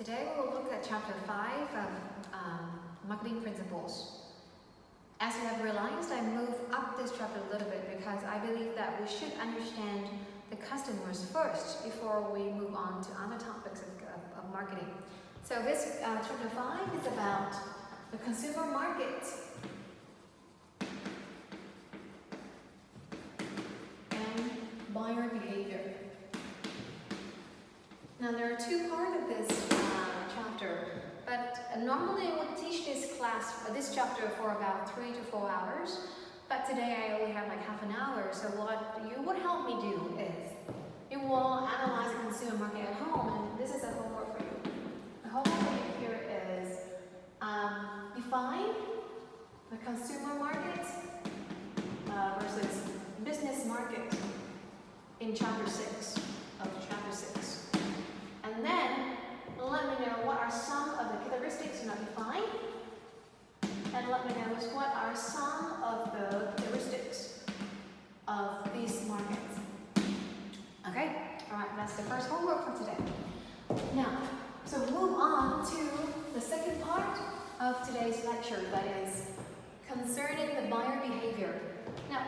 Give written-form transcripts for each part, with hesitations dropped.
Today we will look at chapter 5 of Marketing Principles. As you have realized, I moved up this chapter a little bit because I believe that we should understand the customers first before we move on to other topics of marketing. So this chapter 5 is about the consumer market and buyer behavior. Now there are two parts of this chapter, but normally I would teach this chapter for about 3 to 4 hours, but today I only have like half an hour, so what you would help me do is you will analyze the consumer market at home, and this is a homework for you. The homework for you here is define the consumer market versus business market in chapter 6 of chapter 6. And then let me know what are some of the characteristics you not define, and let me know what are some of the characteristics of these markets. Okay? Alright, that's the first homework for today. Now, so move on to the second part of today's lecture, that is concerning the buyer behavior. Now,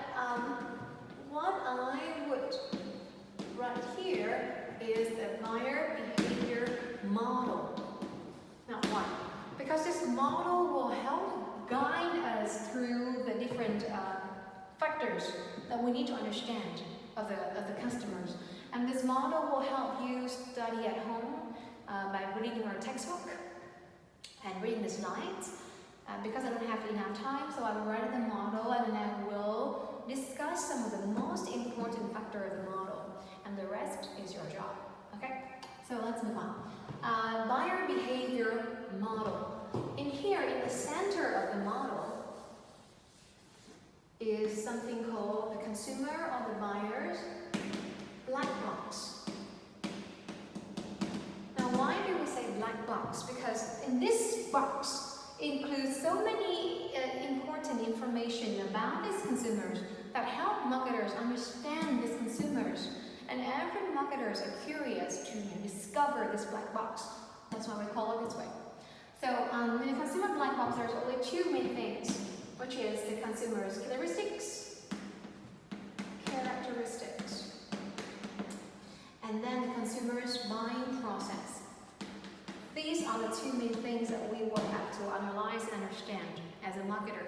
what I would write here is the buyer behavior model. Now why? Because this model will help guide us through the different factors that we need to understand of the customers. And this model will help you study at home by reading our textbook and reading the slides. Because I don't have enough time, so I will write the model and then I will discuss some of the most important factors of the model. And the rest is your job. Okay? So let's move on. Buyer behavior model. In here, in the center of the model, is something called the consumer or the buyer's black box. Now, why do we say black box? Because in this box includes so many important information about these consumers that help marketers understand these consumers. And every marketers are curious to discover this black box. That's why we call it this way. So in the consumer black box, there's only two main things, which is the consumer's characteristics, and then the consumer's buying process. These are the two main things that we will have to analyze and understand as a marketer.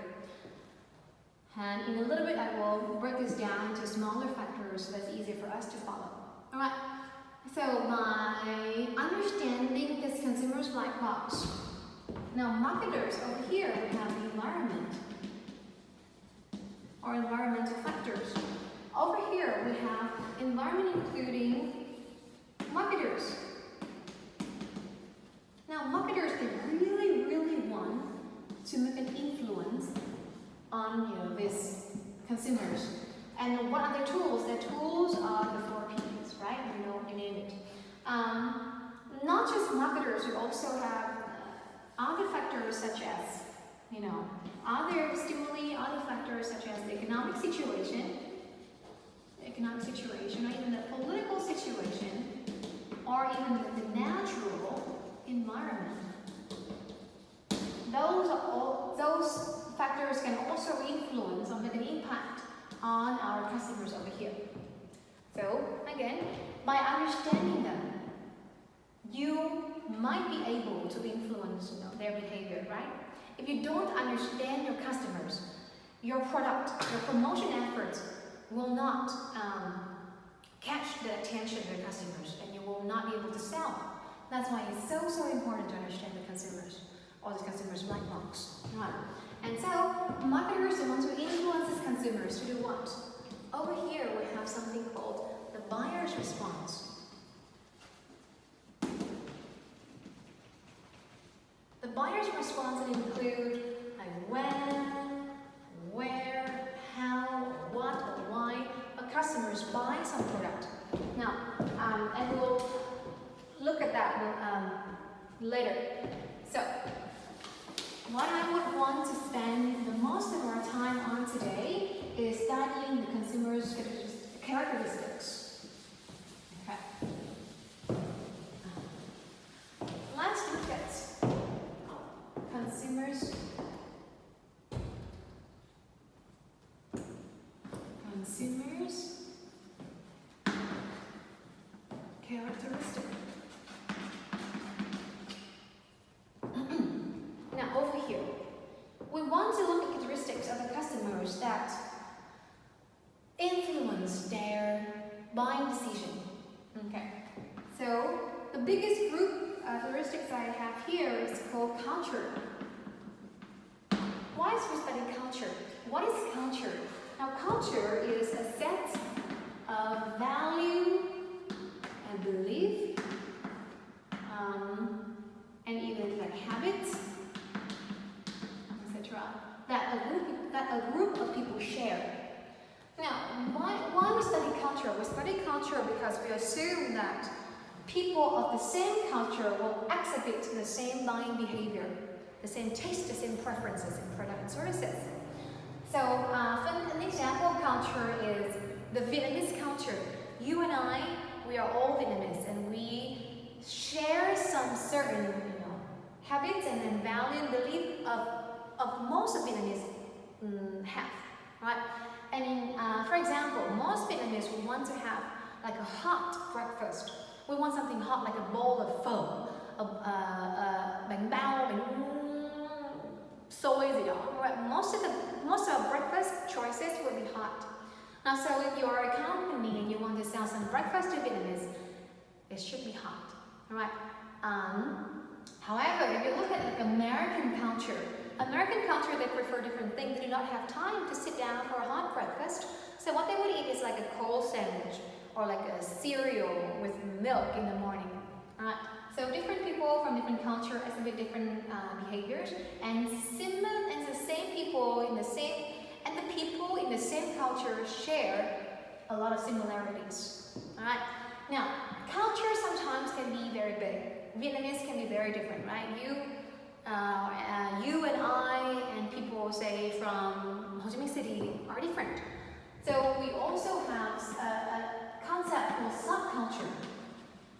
And in a little bit, I will break this down into smaller factors so that's easier for us to follow. Alright, so by understanding this consumer's black box, now marketers over here, we have the environment or environmental factors. Over here, we have environment including marketers. Now marketers, they really want to make an influence on these consumers. And what are the tools? The tools are the 4 P's, right? You name it. Not just marketers, we also have other factors such as, other stimuli, other factors such as the economic situation, or even the political situation, or even the natural environment. Those factors can also influence or make an impact on our customers over here. So again, by understanding them, you might be able to influence their behavior, right? If you don't understand your customers, your product, your promotion efforts will not catch the attention of your customers, and you will not be able to sell. That's why it's so important to understand the consumers, or the consumer's black box. Right. And so, marketers want to influence these consumers to do what? Over here, we have something called the buyer's response. The buyer's response include when, where, how, what, or why a customers buy some product. Now, and we'll look at that later. So, what I would want to spend the most of our time on today is studying the consumer's characteristics. Okay. Let's influence their buying decision. Okay, so the biggest group characteristics I have here is called culture. Why is we study culture? What is culture? Now, culture is a set of value and belief, and even like habits, etc. That a group of people share. Now, why we study culture? We study culture because we assume that people of the same culture will exhibit the same buying behavior, the same taste, the same preferences in product and services. So, an example of culture is the Vietnamese culture. You and I, we are all Vietnamese, and we share some certain, habits and then value and belief of most of Vietnamese have, right? And for example, most Vietnamese want to have like a hot breakfast. We want something hot, like a bowl of pho, bánh bao, bánh xôi gì đó. Most of our breakfast choices will be hot. Now, so if you're a company and you want to sell some breakfast to Vietnamese, it should be hot, right? However, if you look at like American culture, they prefer different things. They do not have time to sit down for a hot breakfast. So what they would eat is like a cold sandwich or like a cereal with milk in the morning. Right? So different people from different culture exhibit different behaviors, and the same people in the same culture share a lot of similarities. Alright? Now, culture sometimes can be very big. Vietnamese can be very different, right? You and I and people, say, from Ho Chi Minh City are different. So we also have a concept called subculture.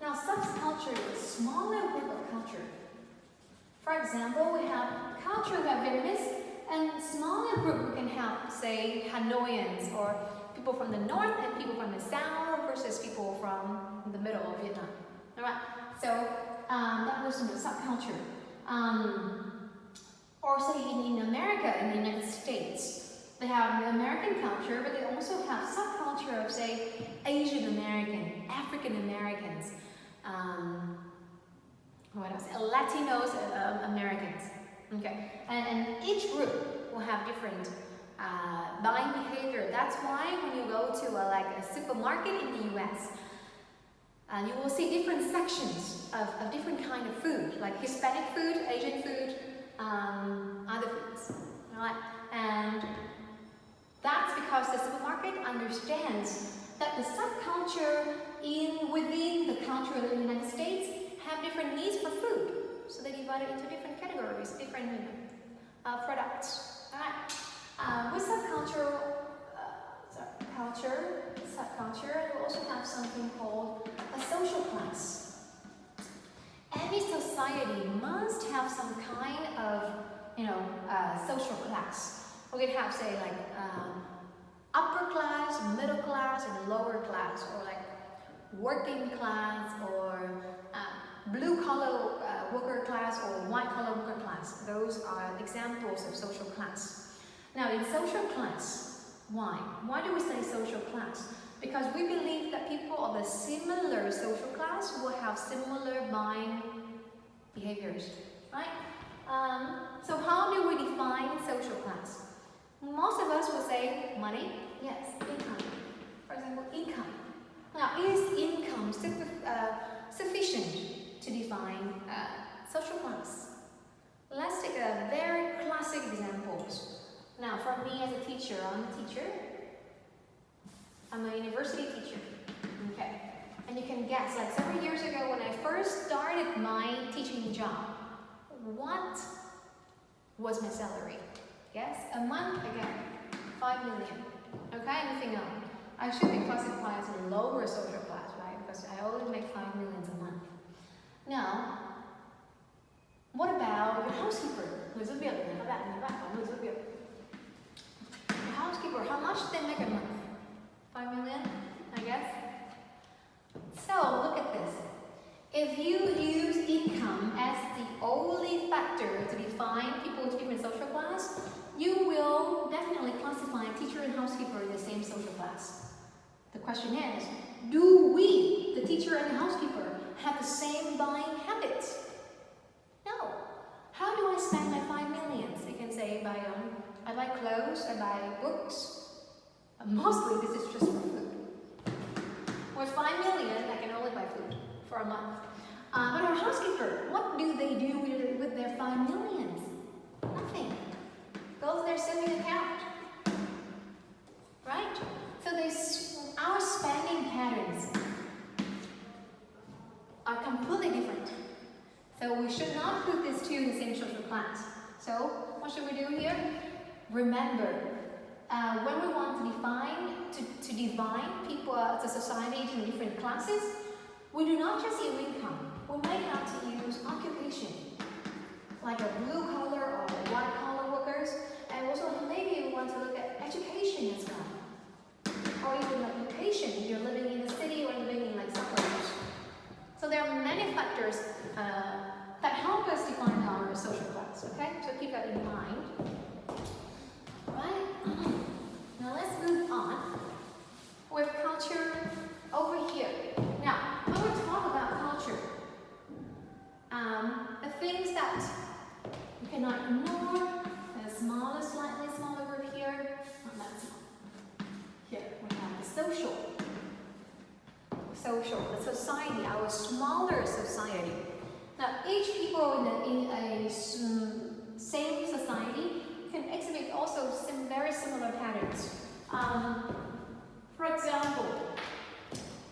Now, subculture is a smaller group of culture. For example, we have culture, we have Vietnamese, and smaller group we can have, say, Hanoians, or people from the north and people from the south versus people from the middle of Vietnam. Alright, so that was the subculture. Or say in America, in the United States, they have the American culture, but they also have subculture of, say, Asian American, African Americans, what else? Latinos, Americans. Okay, and each group will have different buying behavior. That's why when you go to a supermarket in the US, you will see different sections of different kind of food, like Hispanic food, Asian food, other foods. Right? And that's because the supermarket understands that the subculture within the culture of the United States have different needs for food. So they divide it into different categories, different products. Alright. With subculture, we also have something called a social class. Any society must have some kind of, social class. We could have, say, like upper class, middle class, and lower class, or like working class, or blue-collar worker class, or white-collar worker class. Those are examples of social class. Now, in social class, why? Why do we say social class? Because we believe that people of a similar social class will have similar buying behaviors, right? So how do we define social class? Most of us will say money, yes, income. For example, income. Now, is income sufficient to define social class? Let's take a very classic examples. Now, for me as a teacher, I'm a university teacher, okay? And you can guess, like several years ago when I first started my teaching job, what was my salary? Yes, a month again, 5 million, okay? Anything else? I should be classified as a lower social class, right? Because I only make 5 million a month. Now, what about your housekeeper? Người giúp việc, các bạn có người giúp việc. The housekeeper, how much do they make a month? 5 million, I guess. So, look at this. If you use income as the only factor to define people with different social class, you will definitely classify teacher and housekeeper in the same social class. question is, do we, the teacher and the housekeeper, have the same buying habits? No. How do I spend my 5 millions? You can say I buy clothes, I buy books. Mostly this is just for food. With 5 million, I can only buy food for a month. But our housekeeper, what do they do with their 5 millions? Nothing. Goes to their saving account. Right? So our spending patterns are completely different. So we should not put these two in the same social class. So what should we do here? Remember, when we want to divide people, the society into different classes, we do not just use income. We might have to use occupation, like a blue collar or white collar workers, and also maybe we want to look at education as well, or even like location. If you're living in the city or living in like suburbs. So there are many factors that help us define our social class. Okay, so keep that in mind. Right. Now let's move on with culture over here. Now, when we talk about culture, the things that you cannot ignore, the smaller, slightly smaller group here, not that small. Here we have the social, the society, our smaller society. Now, each people in a same society can exhibit also some very similar patterns. For example,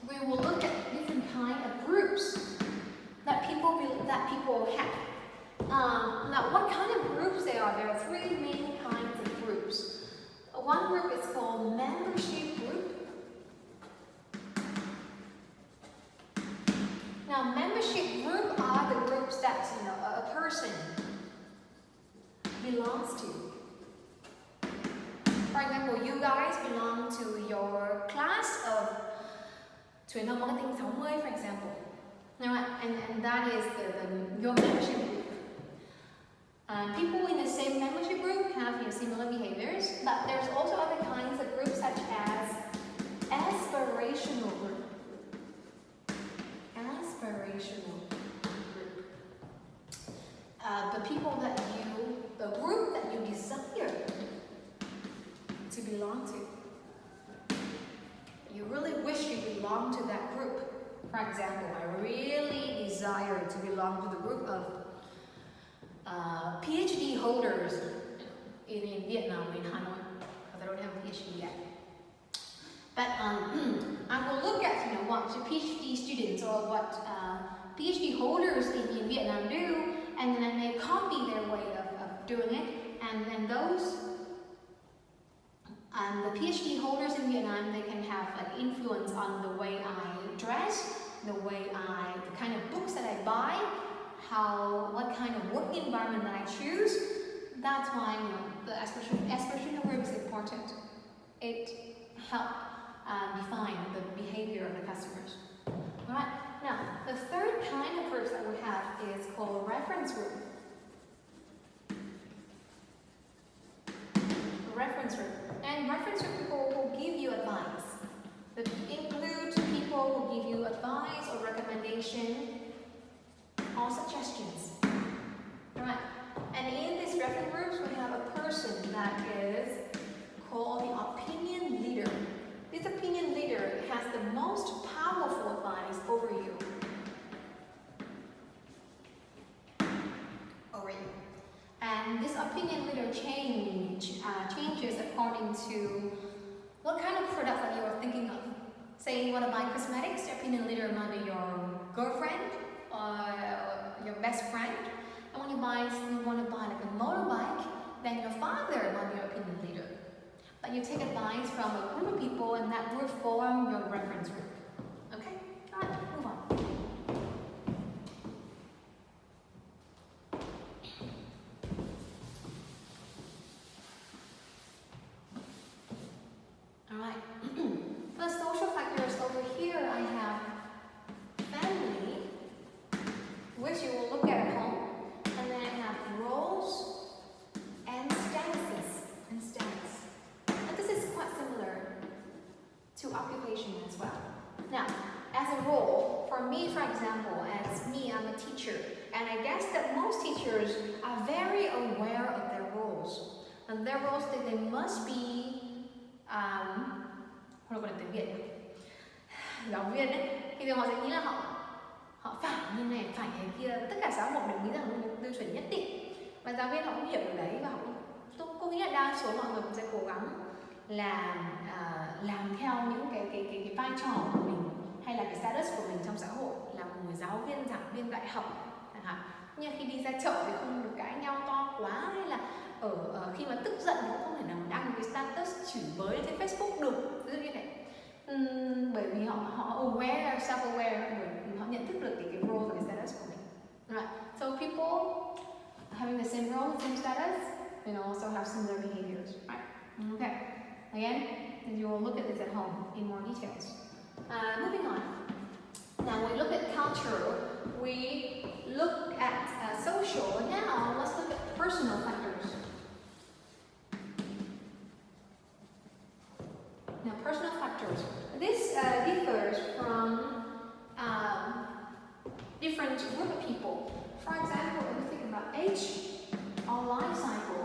we will look at different kind of groups that people have. Now, what kind of groups there are? There are 3 main kinds of groups. One group is called membership group. Now, membership group are the groups that a person belongs to. For example, you guys belong to your class of truyền thông marketing 60, for example. And that is your membership group. People in the same membership group have similar behaviors, but there's also other kinds of groups such as aspirational group. Aspirational group. The group that you desire to belong to. You really wish you belong to that group. For example, I really desire to belong to the group of PhD holders in Vietnam, in Hanoi, because I don't have a PhD yet. But I will look at what the PhD students or what PhD holders in Vietnam do, and then I may copy their way of doing it, and then the PhD holders in Vietnam, they can have an influence on the way I dress, the kind of books that I buy, what kind of work environment that I choose. That's why the aspirational group is important. It helps define the behavior of the customers. All right. Now, the third kind of groups that we have is called reference group. Reference group. And reference group people will give you advice. That include people who give you advice or recommendation or suggestions. Alright. And in these reference groups, we have a person that is called the opinion leader. This opinion leader has the most powerful advice over you. And this opinion leader changes according to what kind of product that you are thinking of. Say you want to buy cosmetics, your opinion leader might be your girlfriend or your best friend. And when you want to buy like a motorbike, then your father might be your opinion leader. But you take advice from a group of people, and that group form your reference group. Okay? Alright, move on. Alright. The social factors over here, I have family, which you will look at home, and then I have roles and statuses and status. And this is quite similar to occupation. occupation as well. Now, as a role, for me, for example, as me, I'm a teacher, and I guess that most teachers are very aware of their roles. And their roles that they must be, không có tiếng Việt nhỉ? Giáo viên ấy, thì họ sẽ nghĩ là họ phải như này, phải như kia, tất cả xã hội đều nghĩ rằng một tiêu chuẩn nhất định. Và giáo viên họ cũng hiểu điều đấy và họ cũng, cô nghĩ là đa số mọi người cũng sẽ cố gắng là làm theo những cái vai trò của mình hay là cái status của mình trong xã hội, là một người giáo viên, giảng viên đại học chẳng hạn. Nhưng khi đi ra chợ thì không được cãi nhau to quá, hay là khi mà tức giận thì cũng không thể nào đăng cái status chửi bới trên Facebook được, ví dụ như thế. Bởi vì họ aware, self-aware, bởi vì họ nhận thức được cái role và cái status của mình. Right. So people having the same role, the same status, also have similar behaviors. Right. Okay. Again, you will look at this at home in more details. Moving on. Now we look at culture, we look at social, and now let's look at personal factors. Now personal factors. This differs from different group of people. For example, if you think about age or life cycle,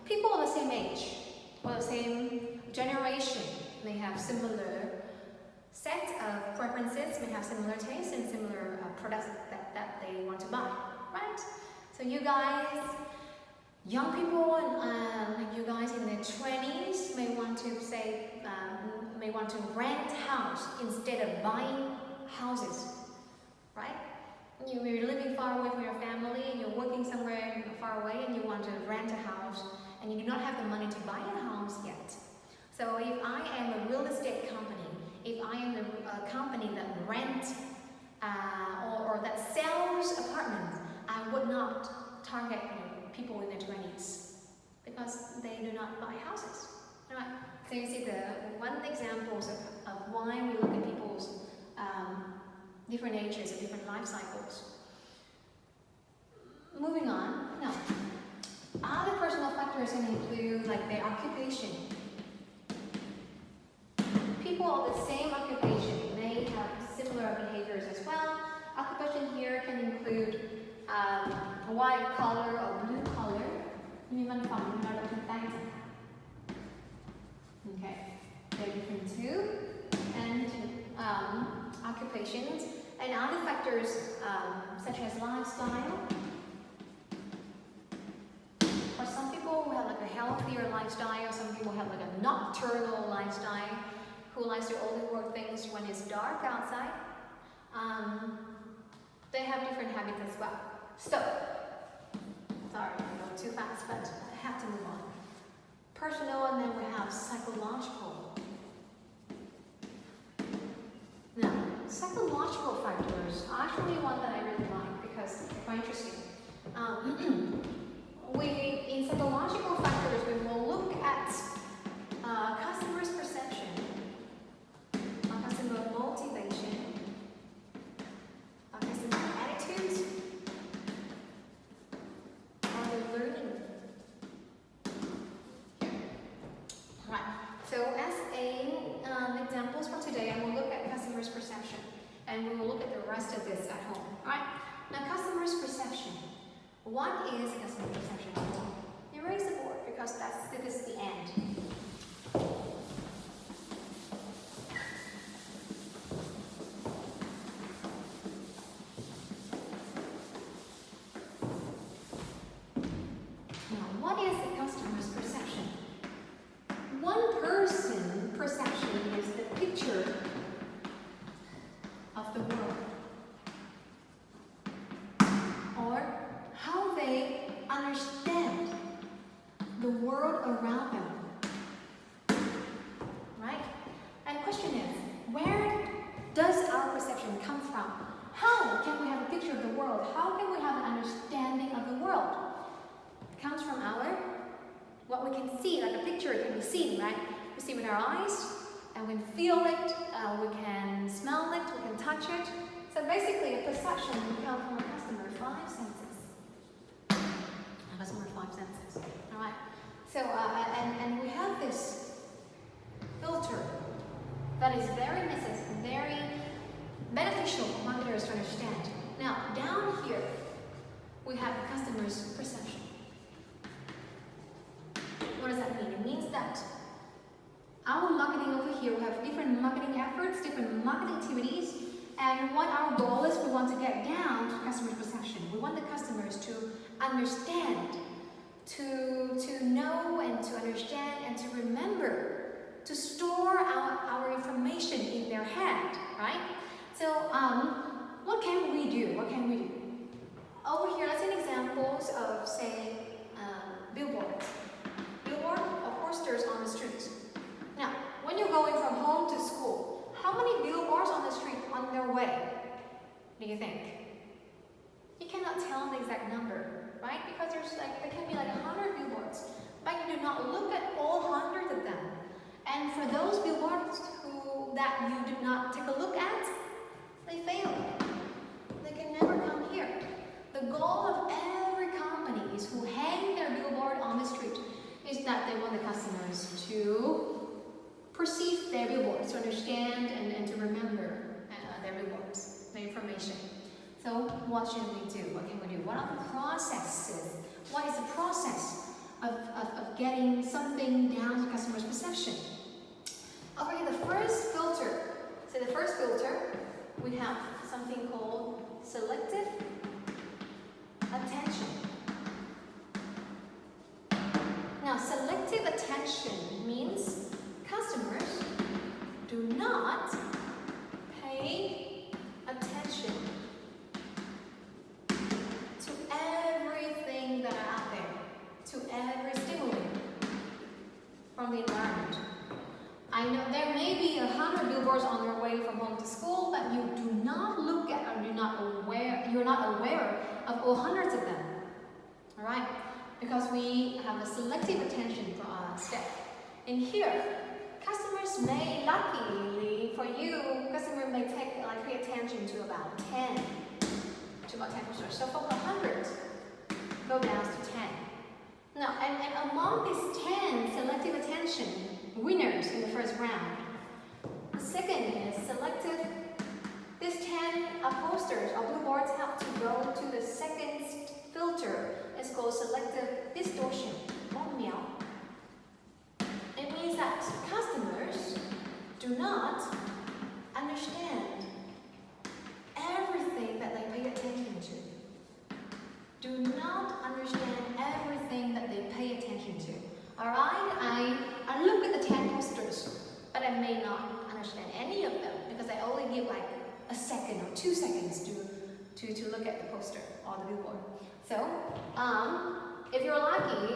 people of the same age or the same generation may have similar set of preferences, may have similar tastes and similar products that they want to buy, right? So you guys, young people, and you guys in their 20s may want to say, may want to rent a house instead of buying houses, right? You're living far away from your family and you're working somewhere far away and you want to rent a house and you do not have the money to buy a house yet. So if I am a real estate company, if I am a company that rents or that sells apartments, I would not target people in their 20s because they do not buy houses. Right? So you see the one examples of why we look at people's different ages and different life cycles. Moving on. Now, other personal factors can include like their occupation. People of the same occupation may have similar behaviors as well. Occupation here can include white collar or blue collar. Như văn phòng như lao động chân tay. Okay, they're different too. And occupations and other factors such as lifestyle. For some people who have like a healthier lifestyle, some people have like a nocturnal lifestyle, who likes to only work things when it's dark outside. They have different habits as well. So, sorry, I'm going too fast, but I have to move on. Personal, and then we have psychological. Now, psychological factors are actually one that I really like because they're quite interesting. In psychological factors, we will look at customers' perception, customer motivation, customer attitudes, or the learning. Right. So, as examples for today, I will look at customers' perception, and we will look at the rest of this at home. Right? Now, customers' perception. What is customer perception? Erase the board because this is the end. Now, what is the customer's perception? One person's perception is the picture of the world, or how they understand the world around them. Right? And the question is, where does our perception come from? How can we have a picture of the world? How can we have an understanding of the world? It comes from what we can see, like a picture can be seen, right? We see with our eyes, and we can feel it, we can smell it, we can touch it. So basically, a perception comes from a customer's five senses. A customer's five senses. All right. So, and we have this filter that is very necessary, very beneficial for marketers to understand. Now, down here, we have the customer's perception. What does that mean? It means that our marketing over here, we have different marketing efforts, different marketing activities, and what our goal is, we want to get down to customer perception. We want the customers to understand, to know and to understand and to remember, to store our information in their head, right? So, what can we do? What can we do? Over here, let's see examples of, say, billboards. Billboard or posters on the street. Now, when you're going from home to school, how many billboards on the street on their way do you think? You cannot tell the exact number, right? Because there can be like 100 billboards, but you do not look at all 100 of them. And for those billboards that you do not take a look at, they fail. They can never come here. The goal of every company is who hang their billboard on the street is that they want the customers to perceive their billboards, to understand and to remember their billboards, their information. So what should we do? What can we do? What are the processes? What is the process of getting something down to customers' perception? Over here, the first filter. So the first filter, we have something called selective attention. Now, selective attention means customers do not pay attention to everything that are out there, to every stimuli from the environment. I know there may be 100 billboards on their way from home to school, but you do not look at or you're not aware of all hundreds of them. All right? Because we have a selective attention step. In here, customers may, luckily for you, customer may pay attention to about 10%. So from 100, go down to 10. Now, and among these 10 selective attention winners in the first round, the second is selective. These 10 posters or billboards have to go to the second filter. It's called selective distortion. It means that customers do not understand everything that they pay attention to. Do not understand everything that they pay attention to. Alright? I look at the 10 posters, but I may not understand any of them because I only give like a second or 2 seconds to look at the poster or the billboard. So, if you're lucky,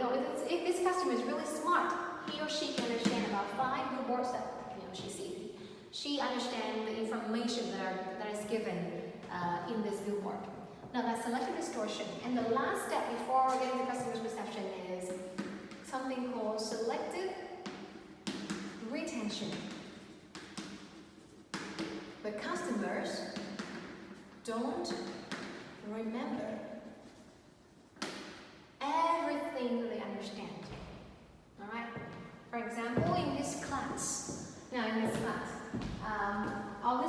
if this customer is really smart, he or she can understand about 5 billboards that she sees. She understands the information that is given in this billboard. Now that's selective distortion. And the last step before getting the customer's perception is something called selective retention. The customers don't remember everything that they understand. Alright? For example, in this class, or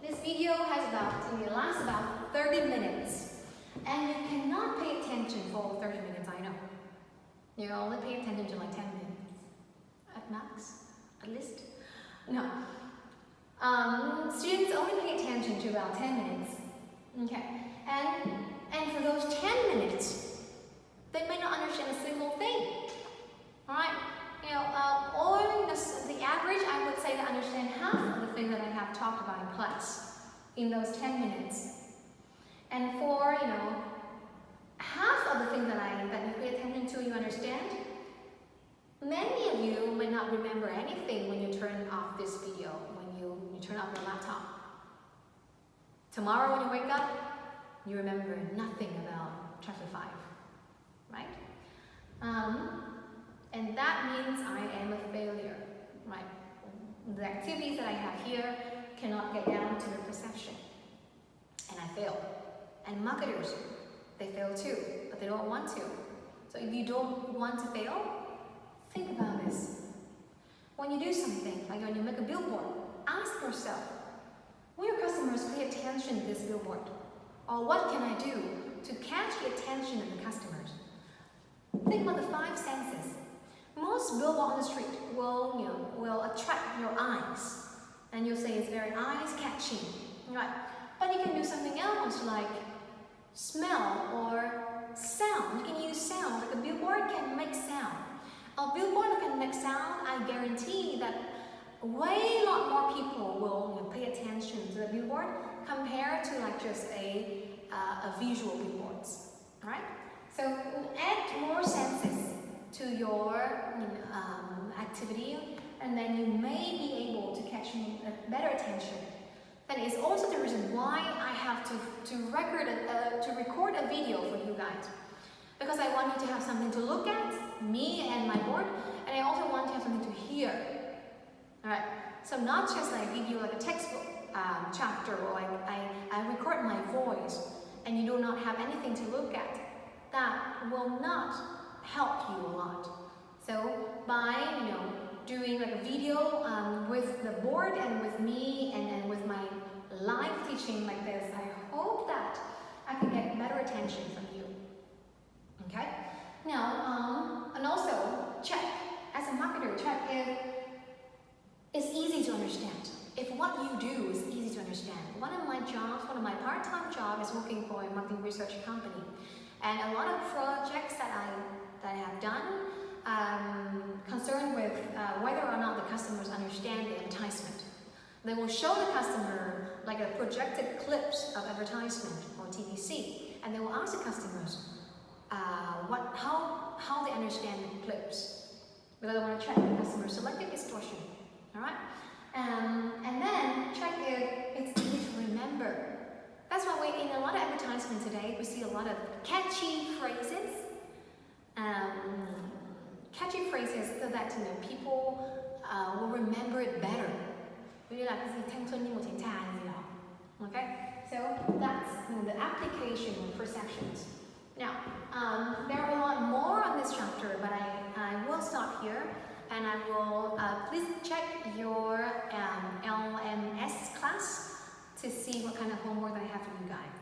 this video lasts about 30 minutes. And you cannot pay attention for 30 minutes, I know. You only pay attention to like 10 minutes. At max, at least. No. Students only pay attention to about 10 minutes. Okay. And for those 10 minutes, they may not understand a single thing. Alright? Or the average, I would say, to understand half of the thing that I have talked about in class in those 10 minutes. And for, half of the thing that you pay attention to, you understand. Many of you may not remember anything when you turn off this video, when you turn off your laptop. Tomorrow when you wake up, you remember nothing about chapter 5, right? And that means I am a failure, right? The activities that I have here cannot get down to the perception, and I fail. And marketers, they fail too, but they don't want to. So if you don't want to fail, Think about this. When you do something, like when you make a billboard, ask yourself, will your customers pay attention to this billboard? Or what can I do to catch the attention of the customers? Think about the 5 senses. Most billboard on the street will attract your eyes, and you'll say it's very eyes-catching, right? But you can do something else like smell or sound. You can use sound. Like a billboard can make sound. A billboard can make sound. I guarantee that way a lot more people will pay attention to the billboard compared to like just a visual billboards, right? So add more senses to your activity, and then you may be able to catch better attention. That is also the reason why I have to record a video for you guys, because I want you to have something to look at, me and my board, and I also want you to have something to hear. All right. So not just like give you like a textbook chapter, or like I record my voice, and you do not have anything to look at. That will not help you a lot. So by doing like a video with the board and with me and with my live teaching like this, I hope that I can get better attention from you. Okay? Now, and also check, as a marketer, check if it's easy to understand. If what you do is easy to understand. One of my part-time jobs is working for a marketing research company. And a lot of projects that I have done concerned with whether or not the customers understand the advertisement. They will show the customer like a projected clips of advertisement or TVC, and they will ask the customers how they understand the clips, because I want to check the customer selective distortion. All right, and then check if it's easy to remember. That's why in a lot of advertisement today, we see a lot of catchy phrases. Catchy phrases so that people will remember it better. Okay, so that's the application and perceptions. Now, there are a lot more on this chapter, but I will stop here, and I will please check your LMS class to see what kind of homework I have for you guys.